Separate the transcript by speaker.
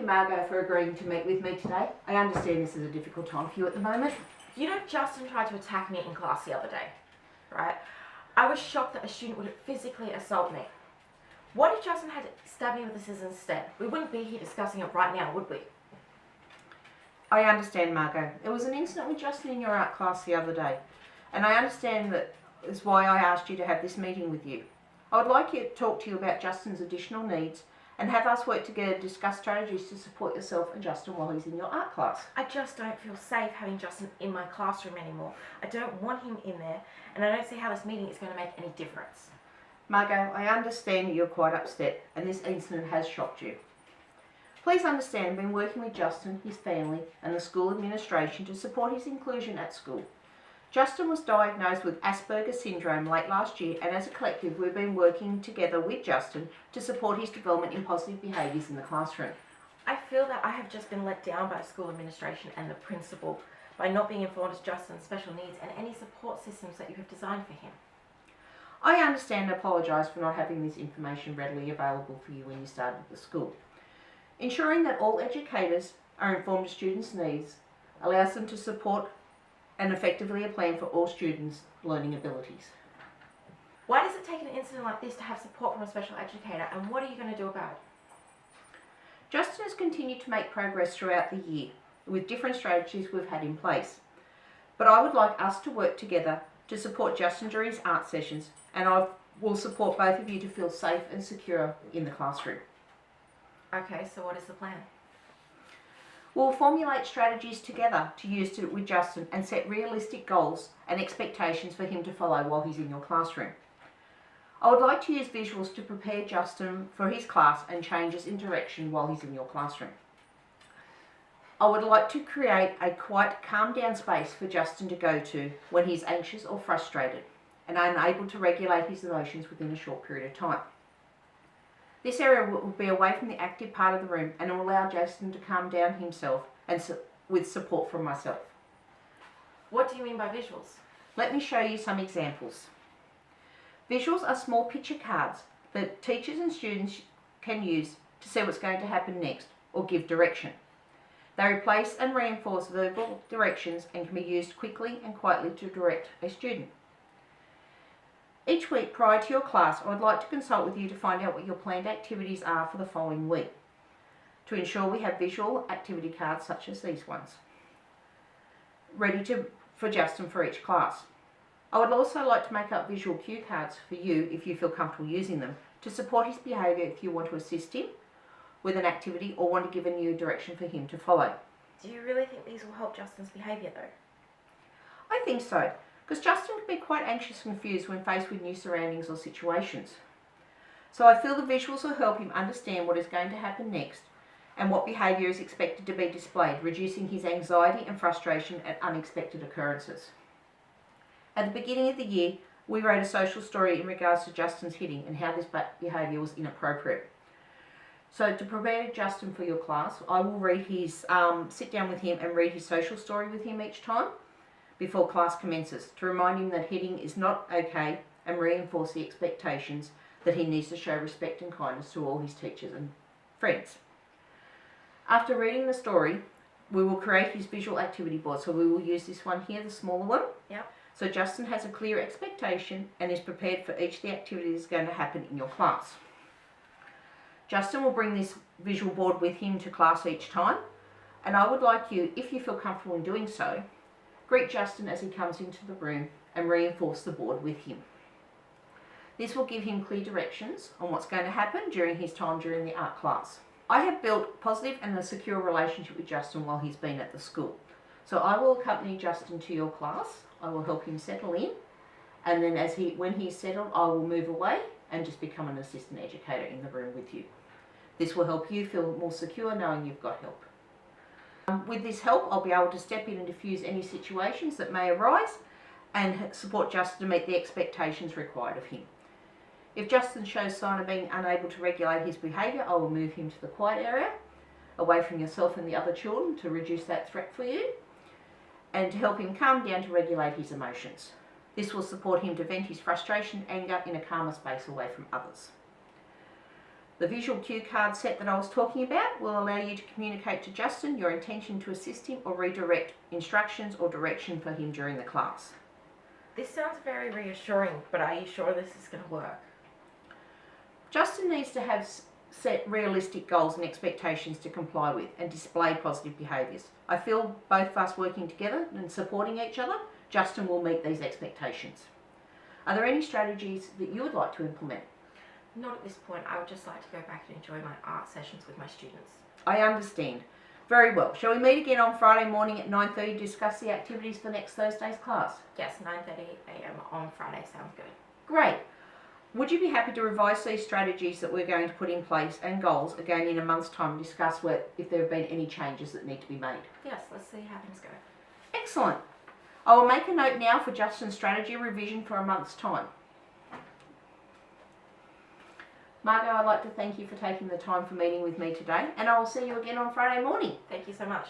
Speaker 1: Margot, for agreeing to meet with me today. I understand this is a difficult time for you at the moment.
Speaker 2: You know, Justin tried to attack me in class the other day, right? I was shocked that a student would physically assault me. What if Justin had stabbed me with a scissors instead? We wouldn't be here discussing it right now, would we?
Speaker 1: I understand, Margot. There was an incident with Justin in your art class the other day, and I understand that is why I asked you to have this meeting with you. I would like to talk to you about Justin's additional needs and have us work together to discuss strategies to support yourself and Justin while he's in your art class.
Speaker 2: I just don't feel safe having Justin in my classroom anymore. I don't want him in there, and I don't see how this meeting is going to make any difference.
Speaker 1: Margot, I understand that you're quite upset and this incident has shocked you. Please understand I've been working with Justin, his family and the school administration to support his inclusion at school. Justin was diagnosed with Asperger's syndrome late last year, and as a collective we've been working together with Justin to support his development in positive behaviours in the classroom.
Speaker 2: I feel that I have just been let down by the school administration and the principal by not being informed of Justin's special needs and any support systems that you have designed for him.
Speaker 1: I understand and apologise for not having this information readily available for you when you started at the school. Ensuring that all educators are informed of students' needs allows them to support and effectively a plan for all students' learning abilities.
Speaker 2: Why does it take an incident like this to have support from a special educator, and what are you going to do about it?
Speaker 1: Justin has continued to make progress throughout the year with different strategies we've had in place. But I would like us to work together to support Justin during his art sessions, and I will support both of you to feel safe and secure in the classroom.
Speaker 2: Okay, so what is the plan?
Speaker 1: We'll formulate strategies together to use with Justin and set realistic goals and expectations for him to follow while he's in your classroom. I would like to use visuals to prepare Justin for his class and changes in direction while he's in your classroom. I would like to create a quiet, calm down space for Justin to go to when he's anxious or frustrated and unable to regulate his emotions within a short period of time. This area will be away from the active part of the room and will allow Justin to calm down himself and with support from myself.
Speaker 2: What do you mean by visuals?
Speaker 1: Let me show you some examples. Visuals are small picture cards that teachers and students can use to see what's going to happen next or give direction. They replace and reinforce verbal directions and can be used quickly and quietly to direct a student. Each week prior to your class, I would like to consult with you to find out what your planned activities are for the following week, to ensure we have visual activity cards such as these ones, ready for Justin for each class. I would also like to make up visual cue cards for you if you feel comfortable using them to support his behaviour if you want to assist him with an activity or want to give a new direction for him to follow.
Speaker 2: Do you really think these will help Justin's behaviour though?
Speaker 1: I think so, because Justin can be quite anxious and confused when faced with new surroundings or situations. So I feel the visuals will help him understand what is going to happen next and what behaviour is expected to be displayed, reducing his anxiety and frustration at unexpected occurrences. At the beginning of the year, we wrote a social story in regards to Justin's hitting and how this behaviour was inappropriate. So to prepare Justin for your class, I will read his, sit down with him and read his social story with him each time before class commences to remind him that hitting is not okay and reinforce the expectations that he needs to show respect and kindness to all his teachers and friends. After reading the story, we will create his visual activity board. So we will use this one here, the smaller one.
Speaker 2: Yep.
Speaker 1: So Justin has a clear expectation and is prepared for each of the activities going to happen in your class. Justin will bring this visual board with him to class each time, and I would like you, if you feel comfortable in doing so, greet Justin as he comes into the room and reinforce the board with him. This will give him clear directions on what's going to happen during his time during the art class. I have built positive and a secure relationship with Justin while he's been at the school. So I will accompany Justin to your class. I will help him settle in, and then when he's settled, I will move away and just become an assistant educator in the room with you. This will help you feel more secure knowing you've got help. With this help, I'll be able to step in and diffuse any situations that may arise and support Justin to meet the expectations required of him. If Justin shows sign of being unable to regulate his behaviour, I will move him to the quiet area, away from yourself and the other children to reduce that threat for you, and to help him calm down to regulate his emotions. This will support him to vent his frustration and anger in a calmer space away from others. The visual cue card set that I was talking about will allow you to communicate to Justin your intention to assist him or redirect instructions or direction for him during the class.
Speaker 2: This sounds very reassuring, but are you sure this is going to work?
Speaker 1: Justin needs to have set realistic goals and expectations to comply with and display positive behaviours. I feel both of us working together and supporting each other, Justin will meet these expectations. Are there any strategies that you would like to implement?
Speaker 2: Not at this point. I would just like to go back and enjoy my art sessions with my students.
Speaker 1: I understand. Very well. Shall we meet again on Friday morning at 9:30 to discuss the activities for next Thursday's class?
Speaker 2: Yes, 9:30 a.m. on Friday sounds good.
Speaker 1: Great. Would you be happy to revise these strategies that we're going to put in place and goals again in a month's time and discuss if there have been any changes that need to be made?
Speaker 2: Yes, let's see how things go.
Speaker 1: Excellent. I will make a note now for Justin's strategy revision for a month's time. Margot, I'd like to thank you for taking the time for meeting with me today, and I will see you again on Friday morning.
Speaker 2: Thank you so much.